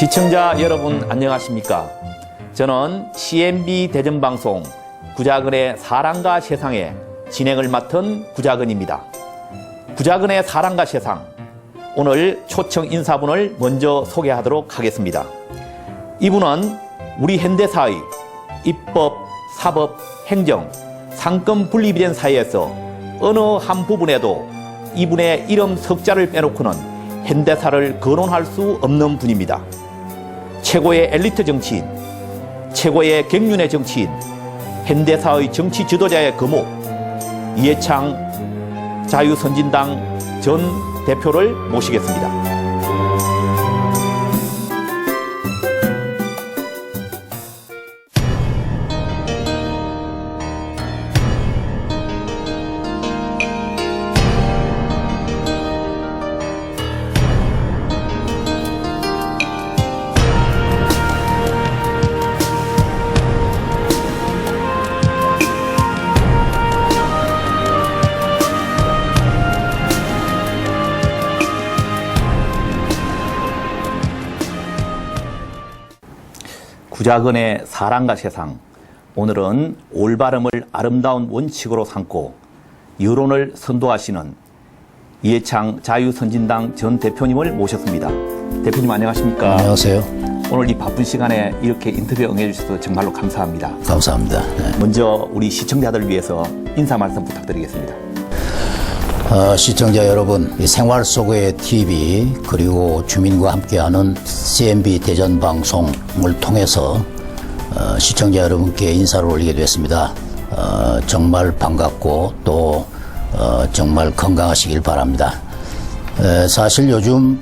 시청자 여러분 안녕하십니까? 저는 CNB 대전방송 구자근의 사랑과 세상의 진행을 맡은 구자근입니다. 구자근의 사랑과 세상, 오늘 초청 인사분을 먼저 소개하도록 하겠습니다. 이분은 우리 현대사의 입법, 사법, 행정, 상권 분립이 된 사회에서 어느 한 부분에도 이분의 이름 석자를 빼놓고는 현대사를 거론할 수 없는 분입니다. 최고의 엘리트 정치인, 최고의 경륜의 정치인, 현대사의 정치 지도자의 거목, 이해창 자유선진당 전 대표를 모시겠습니다. 구자근의 사랑과 세상, 오늘은 올바름을 아름다운 원칙으로 삼고 여론을 선도하시는 이해창 자유선진당 전 대표님을 모셨습니다. 대표님 안녕하십니까? 안녕하세요. 오늘 이 바쁜 시간에 이렇게 인터뷰에 응해주셔서 정말로 감사합니다. 감사합니다. 네. 먼저 우리 시청자들을 위해서 인사 말씀 부탁드리겠습니다. 시청자 여러분, 생활 속의 TV 그리고 주민과 함께하는 CNB 대전 방송을 통해서 시청자 여러분께 인사를 올리게 됐습니다. 정말 반갑고 또 정말 건강하시길 바랍니다. 사실 요즘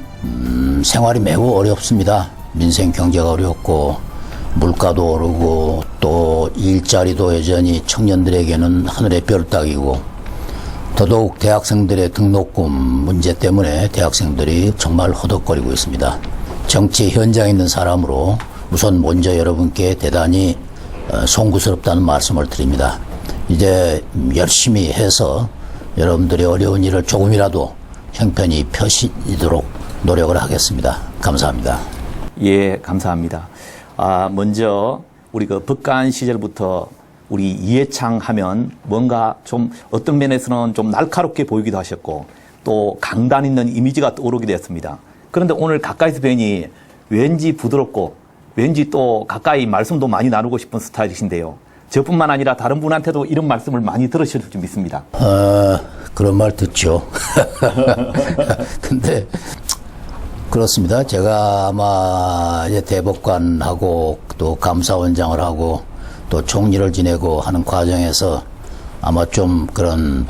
생활이 매우 어렵습니다. 민생 경제가 어렵고 물가도 오르고 또 일자리도 여전히 청년들에게는 하늘의 별 따기고, 더더욱 대학생들의 등록금 문제 때문에 대학생들이 정말 허덕거리고 있습니다. 정치 현장에 있는 사람으로 우선 먼저 여러분께 대단히 송구스럽다는 말씀을 드립니다. 이제 열심히 해서 여러분들의 어려운 일을 조금이라도 형편이 펴시도록 노력을 하겠습니다. 감사합니다. 예, 감사합니다. 먼저 우리 그 법관 시절부터 우리 이해창 하면 뭔가 좀 어떤 면에서는 좀 날카롭게 보이기도 하셨고 또 강단 있는 이미지가 떠오르기도 했습니다. 그런데 오늘 가까이서 뵈니 왠지 부드럽고 왠지 또 가까이 말씀도 많이 나누고 싶은 스타일이신데요. 저뿐만 아니라 다른 분한테도 이런 말씀을 많이 들으실 줄 믿습니다. 그런 말 듣죠. 근데 그렇습니다. 제가 아마 이제 대법관하고 또 감사원장을 하고 또 총리를 지내고 하는 과정에서 아마 좀 그런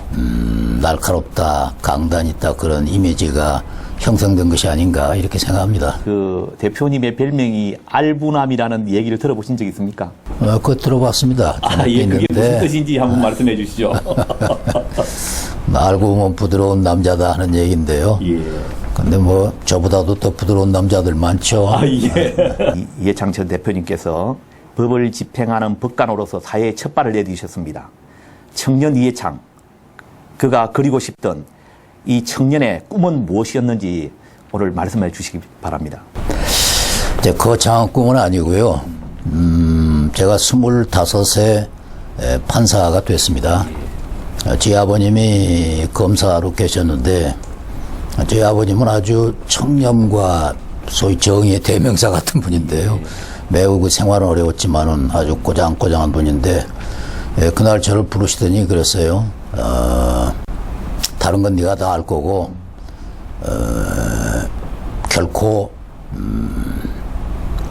날카롭다, 강단 있다 그런 이미지가 형성된 것이 아닌가 이렇게 생각합니다. 그 대표님의 별명이 알부남이라는 얘기를 들어보신 적 있습니까? 그거 들어봤습니다. 예, 그게 무슨 뜻인지 한번 말씀해 주시죠. 알고 보면 부드러운 남자다 하는 얘기인데요. 예. 근데 뭐 저보다도 더 부드러운 남자들 많죠. 예. 이해창 전 대표님께서 법을 집행하는 법관으로서 사회에 첫 발을 내디셨습니다. 청년 이해창, 그가 그리고 싶던 이 청년의 꿈은 무엇이었는지 오늘 말씀해 주시기 바랍니다. 거창한 꿈은 아니고요. 제가 25세 판사가 됐습니다. 제 아버님이 검사로 계셨는데 제 아버님은 아주 청렴과 소위 정의의 대명사 같은 분인데요. 매우 그 생활은 어려웠지만은 아주 꼬장꼬장한 분인데, 그날 저를 부르시더니 그랬어요. 다른 건 네가 다 알 거고, 결코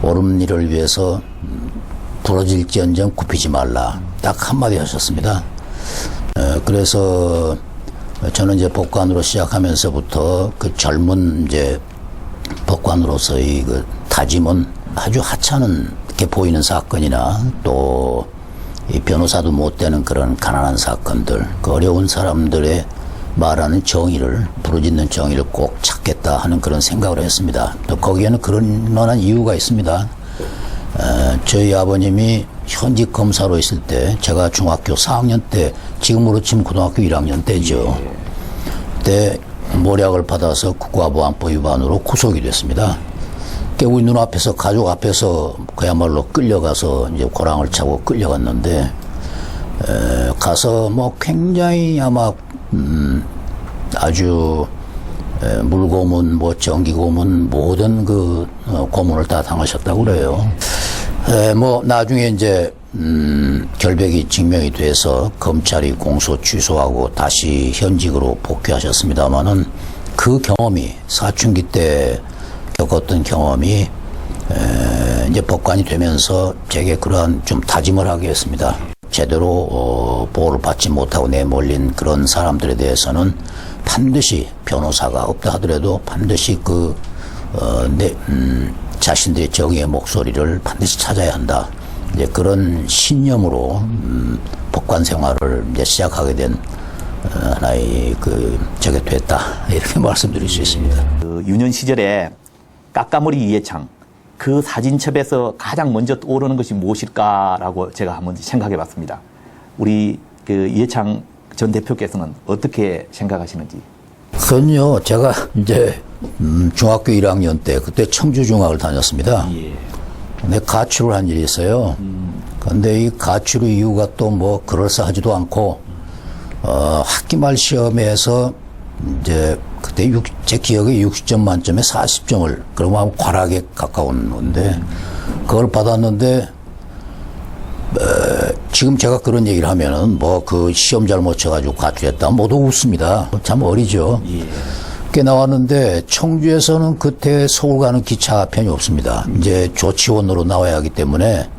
옳은 일을 위해서 부러질지언정 굽히지 말라. 딱 한마디 하셨습니다. 그래서 저는 이제 법관으로 시작하면서부터 그 젊은 이제 법관으로서의 그 다짐은 아주 하찮게 보이는 사건이나 또 이 변호사도 못 되는 그런 가난한 사건들, 그 어려운 사람들의 말하는 정의를, 부르짖는 정의를 꼭 찾겠다 하는 그런 생각을 했습니다. 또 거기에는 그런 만한 이유가 있습니다. 저희 아버님이 현직 검사로 있을 때 제가 중학교 4학년 때, 지금으로 치면 고등학교 1학년 때죠. 그때 모략을 받아서 국가보안법 위반으로 구속이 됐습니다. 우리 눈앞에서, 가족 앞에서 그야말로 끌려가서 이제 고랑을 차고 끌려갔는데, 가서 뭐 굉장히 아마, 아주, 물고문, 뭐 전기고문, 모든 그 고문을 다 당하셨다고 그래요. 뭐 나중에 이제 결백이 증명이 돼서 검찰이 공소 취소하고 다시 현직으로 복귀하셨습니다마는 그 경험이 사춘기 때 겪었던 경험이 이제 법관이 되면서 제게 그러한 좀 다짐을 하게 했습니다. 제대로 보호를 받지 못하고 내몰린 그런 사람들에 대해서는 반드시 변호사가 없다 하더라도 반드시 자신들의 정의의 목소리를 반드시 찾아야 한다. 이제 그런 신념으로 법관 생활을 이제 시작하게 된 하나의 저게 됐다. 이렇게 말씀드릴 수 있습니다. 그 유년 시절에 까까머리 이해창 그 사진첩에서 가장 먼저 떠오르는 것이 무엇일까라고 제가 한번 생각해 봤습니다. 우리 그 이해창 전 대표께서는 어떻게 생각하시는지. 그건요, 제가 이제 중학교 1학년 때 그때 청주중학을 다녔습니다. 예. 근데 가출을 한 일이 있어요. 근데 이 가출 이유가 또 뭐 그럴싸하지도 않고 학기 말 시험에서 이제 그때 제 기억에 60점 만점에 40점을 그러면 과락에 가까운 건데 그걸 받았는데 지금 제가 그런 얘기를 하면은 뭐 그 시험 잘못 쳐가지고 가출했다 모두 웃습니다. 참 어리죠. 예. 꽤 나왔는데 청주에서는 그때 서울 가는 기차편이 없습니다. 이제 조치원으로 나와야 하기 때문에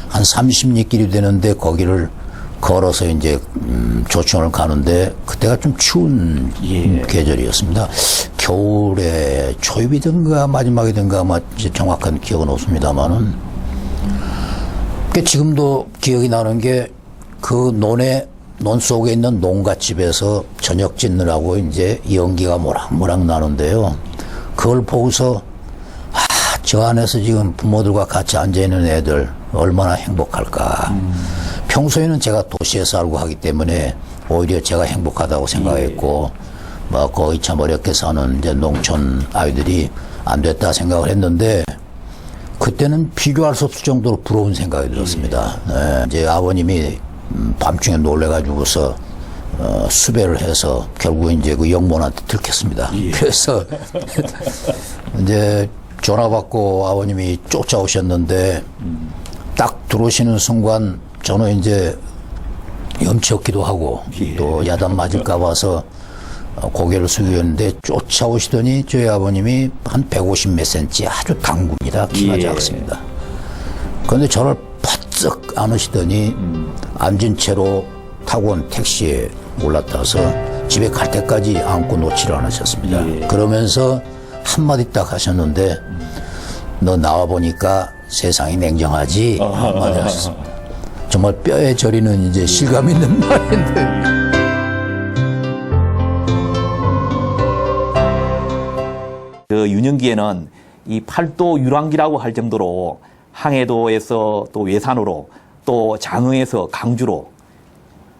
한 30리길이 되는데 거기를 걸어서 이제 조치원을 가는데 그때가 좀 추운 예. 계절이었습니다. 겨울에 초입이든가 마지막이든가 아마 이제 정확한 기억은 없습니다만은 지금도 기억이 나는 게 그 논 속에 있는 농갓집에서 저녁 짓느라고 이제 연기가 모락모락 나는데요. 그걸 보고서 저 안에서 지금 부모들과 같이 앉아있는 애들 얼마나 행복할까. 평소에는 제가 도시에 살고 하기 때문에 오히려 제가 행복하다고 생각했고 뭐 거의 참 어렵게 사는 이제 농촌 아이들이 안 됐다 생각을 했는데 그때는 비교할 수 없을 정도로 부러운 생각이 들었습니다. 네, 이제 아버님이 밤중에 놀래가지고서 수배를 해서 결국 이제 그 영몬한테 들켰습니다. 예. 그래서 이제 전화 받고 아버님이 쫓아오셨는데 딱 들어오시는 순간 저는 이제 염치 없기도 하고 예. 또 야단 맞을까 봐서 고개를 숙였는데 쫓아오시더니 저희 아버님이 한 150 몇 센치 아주 당구입니다. 키가 예. 작습니다. 그런데 저를 바짝 안으시더니 앉은 채로 타고 온 택시에 올라타서 집에 갈 때까지 안고 놓지를 않으셨습니다. 예. 그러면서 한마디 딱 하셨는데 너 나와보니까 세상이 냉정하지 한마디 하셨습니다. 정말 뼈에 저리는 이제 실감 있는 말인데 그 유년기에는 이 팔도 유랑기라고 할 정도로 항해도에서 또 외산으로 또 장흥에서 강주로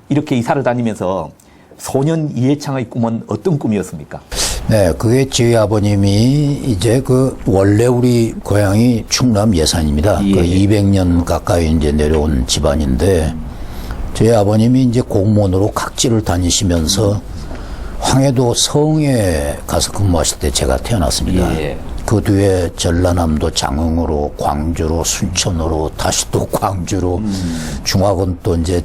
이렇게 이사를 다니면서 소년 이해창의 꿈은 어떤 꿈이었습니까? 네, 그게 저희 아버님이 이제 원래 우리 고향이 충남 예산입니다. 예. 200년 가까이 이제 내려온 집안인데 저희 아버님이 이제 공무원으로 각지를 다니시면서 황해도 성에 가서 근무하실 때 제가 태어났습니다. 예. 그 뒤에 전라남도 장흥으로 광주로 순천으로 다시 또 광주로 중학은 또 이제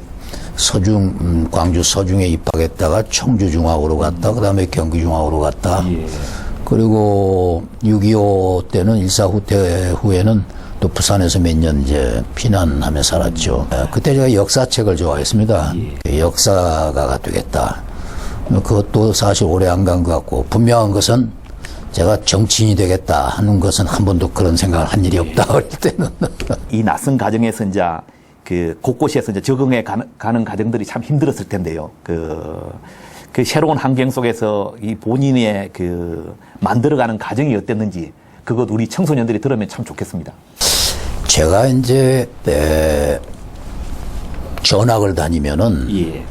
광주 서중에 입학했다가 청주중학으로 갔다 그다음에 경기중학으로 갔다 예. 그리고 6.25 때는 일사후퇴 후에는 또 부산에서 몇 년 이제 피난하며 살았죠. 그때 제가 역사책을 좋아했습니다. 예. 역사가가 되겠다. 그것도 사실 오래 안 간 것 같고 분명한 것은 제가 정치인이 되겠다 하는 것은 한 번도 그런 생각을 한 일이 없다 어릴 때는. 이 낯선 가정에서 이제 그 곳곳에서 이제 적응해 가는 가정들이 참 힘들었을 텐데요. 그 새로운 환경 속에서 이 본인의 만들어가는 가정이 어땠는지 그것 우리 청소년들이 들으면 참 좋겠습니다. 제가 이제 전학을 다니면은 예.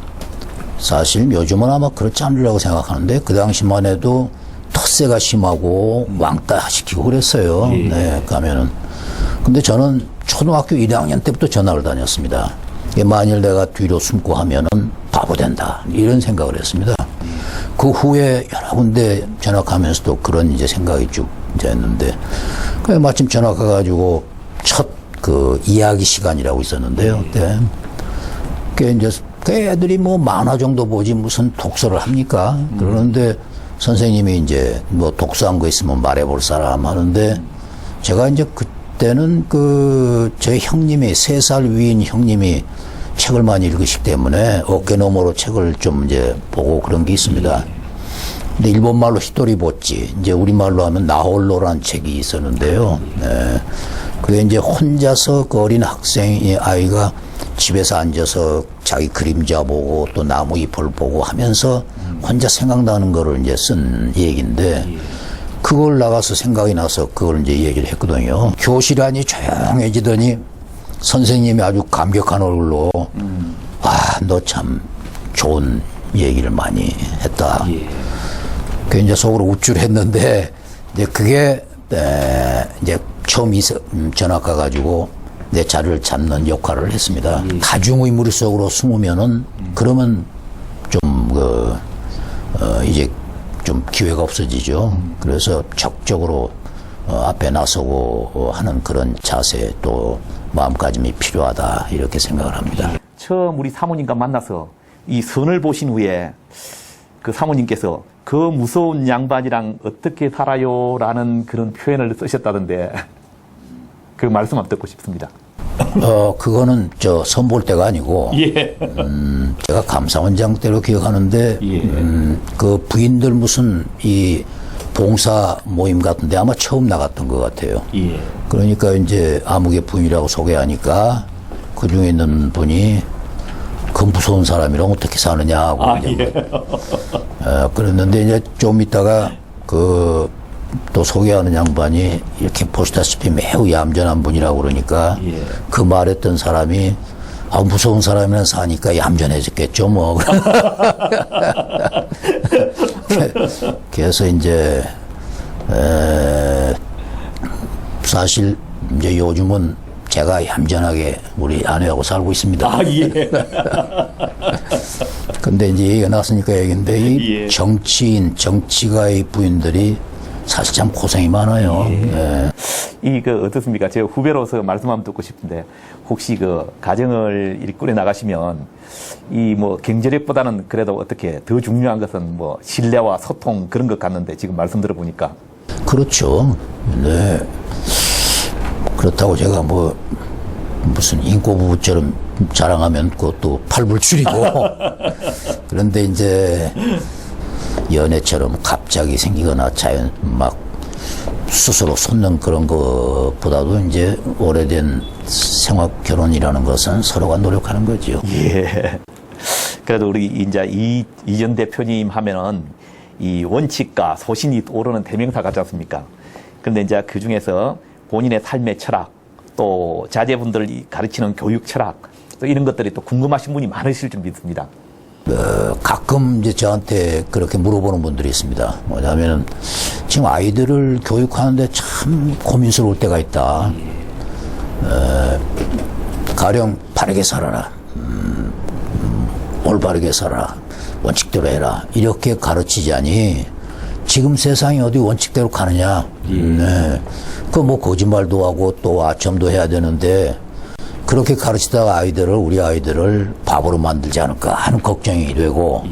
사실 요즘은 아마 그렇지 않으려고 생각하는데 그 당시만 해도 더 텃세가 심하고 왕따 시키고 그랬어요. 예. 네, 가면은. 근데 저는 초등학교 1학년 때부터 전학을 다녔습니다. 만일 내가 뒤로 숨고 하면은 바보 된다. 이런 생각을 했습니다. 그 후에 여러 군데 전학하면서도 그런 이제 생각이 쭉 이제 했는데, 그래 마침 전학 가가지고 첫 그 이야기 시간이라고 있었는데요. 그때. 그 이제 그 애들이 뭐 만화 정도 보지 무슨 독서를 합니까? 그러는데 선생님이 이제 뭐 독서한 거 있으면 말해볼 사람 하는데, 제가 이제 그때는 그 제 형님이 3살 위인 형님이 책을 많이 읽으시기 때문에 어깨너머로 책을 좀 이제 보고 그런 게 있습니다. 근데 일본말로 히토리보찌, 이제 우리말로 하면 나홀로라는 책이 있었는데요. 네. 그게 이제 혼자서 그 어린 학생이 아이가 집에서 앉아서 자기 그림자 보고 또 나무 잎을 보고 하면서 혼자 생각나는 거를 이제 쓴 얘기인데, 그걸 나가서 생각이 나서 그걸 이제 얘기를 했거든요. 교실 안이 조용해지더니 선생님이 아주 감격한 얼굴로 아, 너 참 좋은 얘기를 많이 했다. 그 이제 속으로 우쭐했는데, 이제 그게 이제 처음 전학 가가지고 내 자리를 잡는 역할을 했습니다. 다중의무리 속으로 숨으면은 그러면 좀 이제 좀 기회가 없어지죠. 그래서 적극적으로 앞에 나서고 하는 그런 자세 또 마음가짐이 필요하다 이렇게 생각을 합니다. 처음 우리 사모님과 만나서 이 선을 보신 후에 그 사모님께서 그 무서운 양반이랑 어떻게 살아요라는 그런 표현을 쓰셨다던데 그 말씀 한번 듣고 싶습니다. 그거는 저 선볼 때가 아니고, 예. 제가 감사원장 때로 기억하는데, 예. 그 부인들 무슨 이 봉사 모임 같은데 아마 처음 나갔던 것 같아요. 예. 그러니까 이제 아무개 부인이라고 소개하니까 그 중에 있는 분이 그 무서운 사람이랑 어떻게 사느냐고. 예. 그랬는데 이제 좀 있다가 또 소개하는 양반이 이렇게 보시다시피 매우 얌전한 분이라고 그러니까 예. 그 말했던 사람이 아, 무서운 사람이랑 사니까 얌전해졌겠죠, 뭐. 그래서 이제, 사실 이제 요즘은 제가 얌전하게 우리 아내하고 살고 있습니다. 아, 예. 근데 이제 얘기가 나왔으니까 얘기인데, 이 예. 정치가의 부인들이 사실 참 고생이 많아요. 예. 어떻습니까? 제가 후배로서 말씀 한번 듣고 싶은데, 혹시 가정을 이렇게 꾸려 나가시면, 경제력보다는 그래도 어떻게 더 중요한 것은 신뢰와 소통 그런 것 같는데, 지금 말씀 들어보니까. 그렇죠. 네. 그렇다고 제가 무슨 인꼬부부처럼 자랑하면 그것도 팔불출이고. 그런데 이제 연애처럼 갑자기 생기거나 막 스스로 솟는 그런 것보다도 이제 오래된 생활 결혼이라는 것은 서로가 노력하는 거죠. 예. 그래도 우리 이제 이전 대표님 하면은 이 원칙과 소신이 오르는 대명사 같지 않습니까? 근데 이제 그 중에서 본인의 삶의 철학, 또 자제분들 가르치는 교육 철학, 또 이런 것들이 또 궁금하신 분이 많으실 줄 믿습니다. 가끔 이제 저한테 그렇게 물어보는 분들이 있습니다. 뭐냐면은 지금 아이들을 교육하는데 참 고민스러울 때가 있다. 가령 바르게 살아라. 올바르게 살아라. 원칙대로 해라. 이렇게 가르치자니 지금 세상이 어디 원칙대로 가느냐. 네. 거짓말도 하고 또 아첨도 해야 되는데 그렇게 가르치다가 우리 아이들을 바보로 만들지 않을까 하는 걱정이 되고,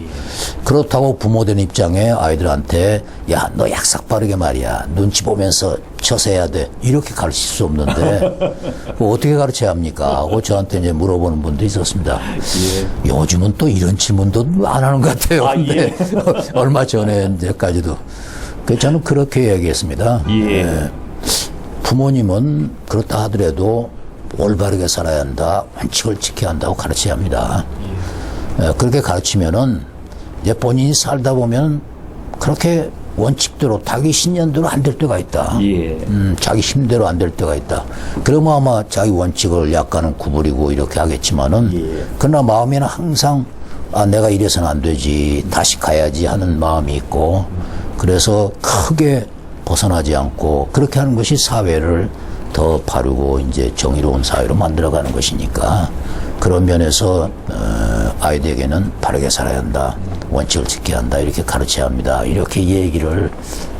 그렇다고 부모된 입장에 아이들한테 야, 너 약삭 빠르게 말이야. 눈치 보면서 처세해야 돼. 이렇게 가르칠 수 없는데 어떻게 가르쳐야 합니까? 하고 저한테 이제 물어보는 분도 있었습니다. 예. 요즘은 또 이런 질문도 안 하는 것 같아요. 근데 얼마 전에까지도. 저는 그렇게 얘기했습니다. 예. 네. 부모님은 그렇다 하더라도 올바르게 살아야 한다, 원칙을 지켜야 한다고 가르쳐야 합니다. 그렇게 가르치면은 이제 본인이 살다 보면 그렇게 원칙대로 자기 신념대로 안 될 때가 있다. 예. 자기 힘대로 안 될 때가 있다. 그러면 아마 자기 원칙을 약간은 구부리고 이렇게 하겠지만은, 그러나 마음에는 항상 내가 이래서는 안 되지, 다시 가야지 하는 마음이 있고, 그래서 크게 벗어나지 않고 그렇게 하는 것이 사회를 더 바르고 이제 정의로운 사회로 만들어가는 것이니까 그런 면에서 아이들에게는 바르게 살아야 한다, 원칙을 지켜야 한다 이렇게 가르쳐야 합니다. 이렇게 얘기를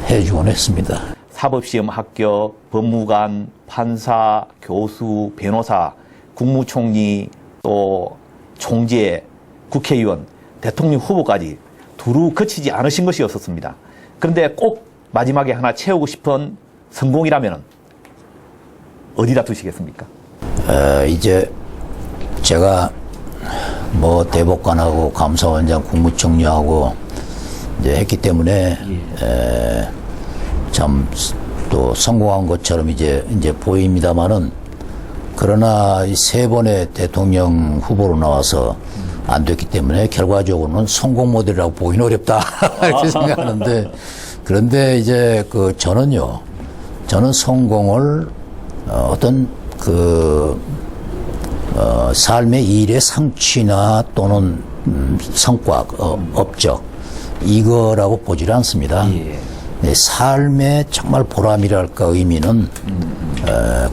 해주곤 했습니다. 사법시험 합격, 법무관, 판사, 교수, 변호사, 국무총리, 또 총재, 국회의원, 대통령 후보까지 두루 거치지 않으신 것이 없었습니다. 그런데 꼭 마지막에 하나 채우고 싶은 성공이라면 어디다 두시겠습니까? 이제 제가 뭐 대법관하고 감사원장, 국무총리하고 이제 했기 때문에 참 또 성공한 것처럼 이제 보입니다만은 그러나 이 세 번의 대통령 후보로 나와서 안 됐기 때문에 결과적으로는 성공 모델이라고 보기는 어렵다 이렇게 생각하는데 그런데 이제 저는 성공을 어떤 삶의 일의 성취나 또는 성과, 업적 이거라고 보지를 않습니다. 네, 삶의 정말 보람이랄까 의미는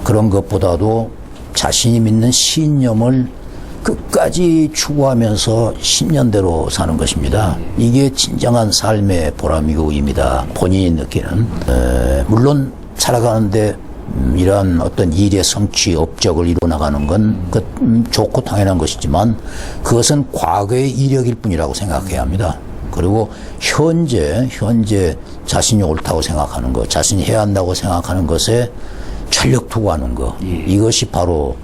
그런 것보다도 자신이 믿는 신념을 끝까지 추구하면서 신념대로 사는 것입니다. 이게 진정한 삶의 보람이고 의미다. 본인이 느끼는 물론 살아가는데 이러한 어떤 일의 성취, 업적을 이루어나가는 건 좋고 당연한 것이지만 그것은 과거의 이력일 뿐이라고 생각해야 합니다. 그리고 현재 자신이 옳다고 생각하는 것, 자신이 해야 한다고 생각하는 것에 전력 투구하는 것, 이것이 바로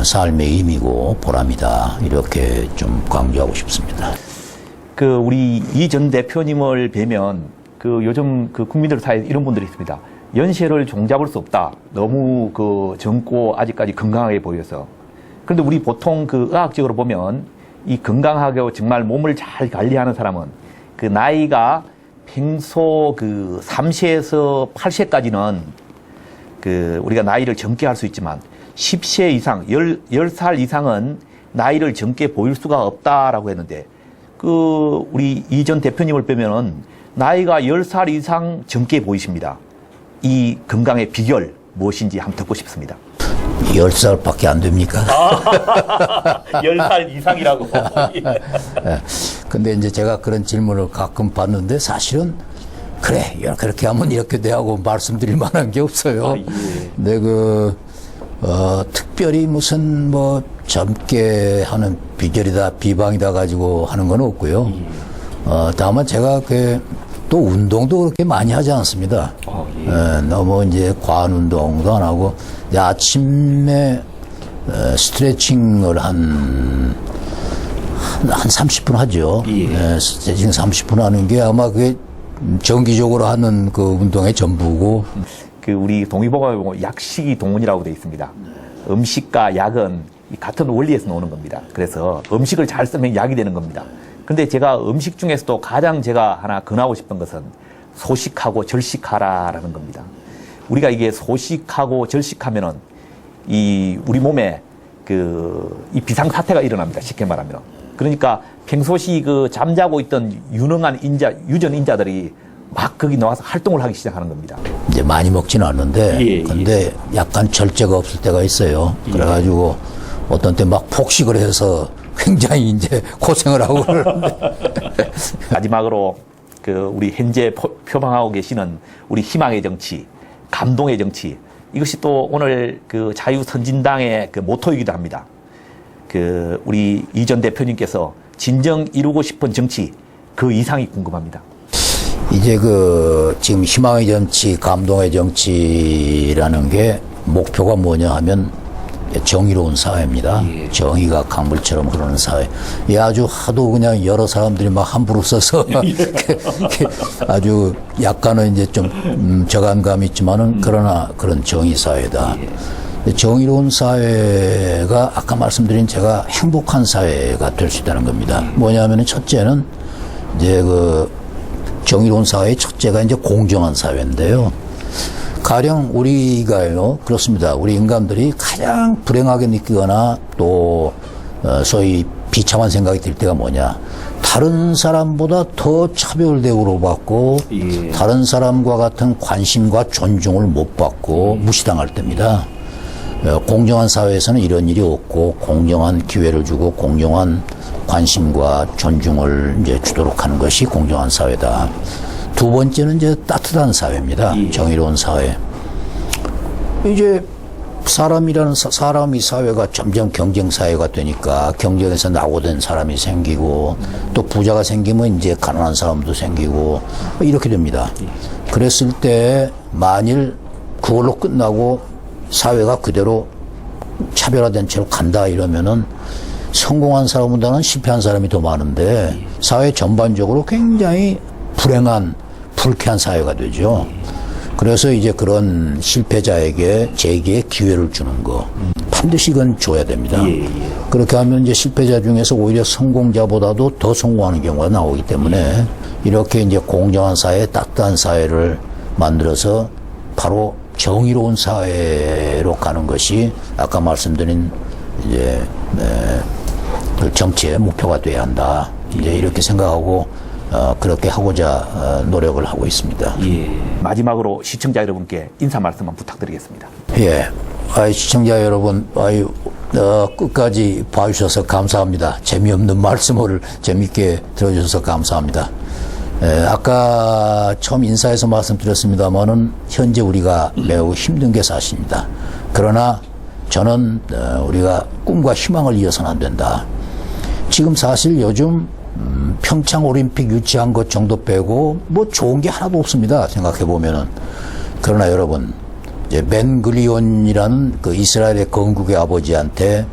삶의 의미고 보람이다. 이렇게 좀 강조하고 싶습니다. 우리 이 전 대표님을 뵈면 요즘 국민들 사이에 이런 분들이 있습니다. 연세를 종잡을 수 없다. 너무 젊고 아직까지 건강하게 보여서. 그런데 우리 보통 의학적으로 보면 이 건강하게 정말 몸을 잘 관리하는 사람은 나이가 평소 3세에서 8세까지는 우리가 나이를 젊게 할 수 있지만 10세 이상, 10살 이상은 나이를 젊게 보일 수가 없다라고 했는데 우리 이 전 대표님을 빼면은 나이가 10살 이상 젊게 보이십니다. 이 건강의 비결 무엇인지 한번 듣고 싶습니다. 10살밖에 안 됩니까? 10살 이상이라고. 근데 이제 제가 그런 질문을 가끔 받는데 사실은 그래, 그렇게 하면 이렇게 돼 하고 말씀드릴 만한 게 없어요. 근데 특별히 무슨 젊게 하는 비결이다, 비방이다 가지고 하는 건 없고요. 다만 제가 또 운동도 그렇게 많이 하지 않습니다. 너무 이제 과한 운동도 안 하고 아침에 스트레칭을 한 30분 하죠. 스트레칭 30분 하는 게 아마 그게 정기적으로 하는 운동의 전부고. 우리 동의보감에 보면 약식이 동원이라고 되어 있습니다. 음식과 약은 같은 원리에서 나오는 겁니다. 그래서 음식을 잘 쓰면 약이 되는 겁니다. 근데 제가 음식 중에서도 가장 제가 하나 권하고 싶은 것은 소식하고 절식하라라는 겁니다. 우리가 이게 소식하고 절식하면은 우리 몸에 이 비상사태가 일어납니다. 쉽게 말하면. 그러니까 평소시 잠자고 있던 유능한 유전 인자들이 막 거기 나와서 활동을 하기 시작하는 겁니다. 이제 많이 먹지는 않는데, 근데 약간 절제가 없을 때가 있어요. 그래가지고 어떤 때 막 폭식을 해서 굉장히 이제 고생을 하고 그러는데. 마지막으로 우리 현재 표방하고 계시는 우리 희망의 정치, 감동의 정치, 이것이 또 오늘 자유선진당의 모토이기도 합니다. 우리 이 전 대표님께서 진정 이루고 싶은 정치, 그 이상이 궁금합니다. 이제 지금 희망의 정치, 감동의 정치라는 게 목표가 뭐냐 하면 정의로운 사회입니다. 정의가 강물처럼 흐르는 사회. 아주 하도 그냥 여러 사람들이 막 함부로 써서 아주 약간은 이제 좀 저간감이 있지만은 그러나 그런 정의 사회다. 정의로운 사회가 아까 말씀드린 제가 행복한 사회가 될 수 있다는 겁니다. 뭐냐면은 첫째는 이제 정의로운 사회의 첫째가 이제 공정한 사회인데요. 가령 우리가요, 그렇습니다. 우리 인간들이 가장 불행하게 느끼거나 또 소위 비참한 생각이 들 때가 뭐냐. 다른 사람보다 더 차별 대우를 받고 예. 다른 사람과 같은 관심과 존중을 못 받고 무시당할 때입니다. 공정한 사회에서는 이런 일이 없고 공정한 기회를 주고 공정한 관심과 존중을 이제 주도록 하는 것이 공정한 사회다. 두 번째는 이제 따뜻한 사회입니다. 예. 정의로운 사회. 이제 사람이 사회가 점점 경쟁 사회가 되니까 경쟁에서 낙오된 사람이 생기고 또 부자가 생기면 이제 가난한 사람도 생기고 이렇게 됩니다. 그랬을 때 만일 그걸로 끝나고 사회가 그대로 차별화된 채로 간다 이러면은 성공한 사람보다는 실패한 사람이 더 많은데 사회 전반적으로 굉장히 불행한 불쾌한 사회가 되죠. 그래서 이제 그런 실패자에게 재기의 기회를 주는 거 반드시 그건 줘야 됩니다. 그렇게 하면 이제 실패자 중에서 오히려 성공자보다도 더 성공하는 경우가 나오기 때문에 이렇게 이제 공정한 사회, 따뜻한 사회를 만들어서 바로 정의로운 사회로 가는 것이 아까 말씀드린 이제 그 정치의 목표가 돼야 한다. 이제 이렇게 생각하고 그렇게 하고자 노력을 하고 있습니다. 예. 마지막으로 시청자 여러분께 인사 말씀만 부탁드리겠습니다. 예. 시청자 여러분, 끝까지 봐주셔서 감사합니다. 재미없는 말씀을 재미있게 들어주셔서 감사합니다. 아까 처음 인사에서 말씀드렸습니다만은 현재 우리가 매우 힘든 게 사실입니다. 그러나 저는 우리가 꿈과 희망을 이어서는 안 된다. 지금 사실 요즘 평창 올림픽 유치한 것 정도 빼고 뭐 좋은 게 하나도 없습니다. 생각해 보면은. 그러나 여러분, 이제 벤 글리온이라는 그 이스라엘의 건국의 아버지한테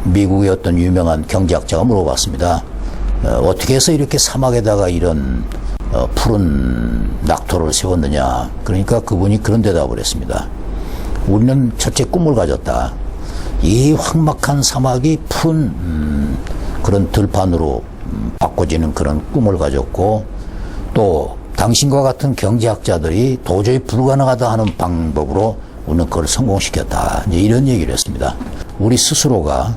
미국의 어떤 유명한 경제학자가 물어봤습니다. 어떻게 해서 이렇게 사막에다가 이런 푸른 낙토를 세웠느냐. 그러니까 그분이 그런 대답을 했습니다. 우리는 첫째 꿈을 가졌다. 이 황막한 사막이 푸른 그런 들판으로 바꿔지는 그런 꿈을 가졌고 또 당신과 같은 경제학자들이 도저히 불가능하다 하는 방법으로 우리는 그걸 성공시켰다. 이제 이런 얘기를 했습니다. 우리 스스로가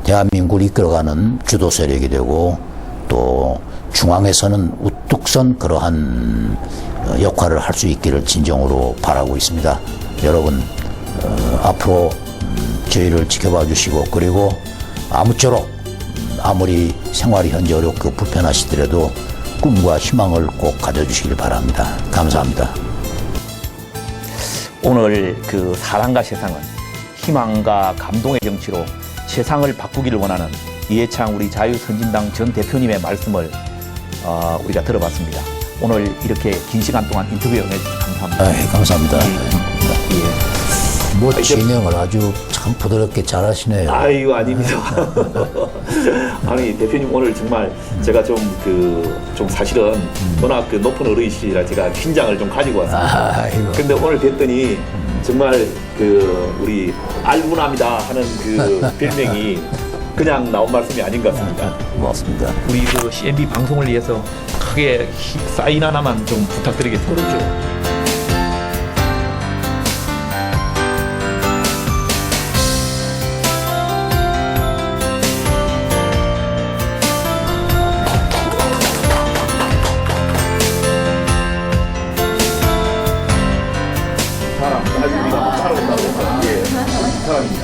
대한민국을 이끌어가는 주도 세력이 되고 또 중앙에서는 우뚝 선 그러한 역할을 할 수 있기를 진정으로 바라고 있습니다. 여러분 앞으로 저희를 지켜봐 주시고 그리고 아무쪼록 아무리 생활이 현재 어렵고 불편하시더라도 꿈과 희망을 꼭 가져주시길 바랍니다. 감사합니다. 오늘 그 사랑과 세상은 희망과 감동의 정치로 세상을 바꾸기를 원하는 이해창 우리 자유선진당 전 대표님의 말씀을 우리가 들어봤습니다. 오늘 이렇게 긴 시간 동안 인터뷰에 응해주셔서 감사합니다. 감사합니다. 예. 뭐 진행을 아주 참 부드럽게 잘하시네요. 아이고 아닙니다. 아니 대표님 오늘 정말 제가 좀 사실은 워낙 그 높은 어르신이라 제가 긴장을 좀 가지고 왔습니다. 아이고. 근데 오늘 뵀더니 정말 그 우리 알문합니다 하는 그 별명이 그냥 나온 말씀이 아닌 것 같습니다. 고맙습니다. 우리 그 CNB 방송을 위해서 크게 사인 하나만 좀 부탁드리겠습니다. 그렇죠. 사람, 우리가 따라온다고 해서, 예, 사람입니다.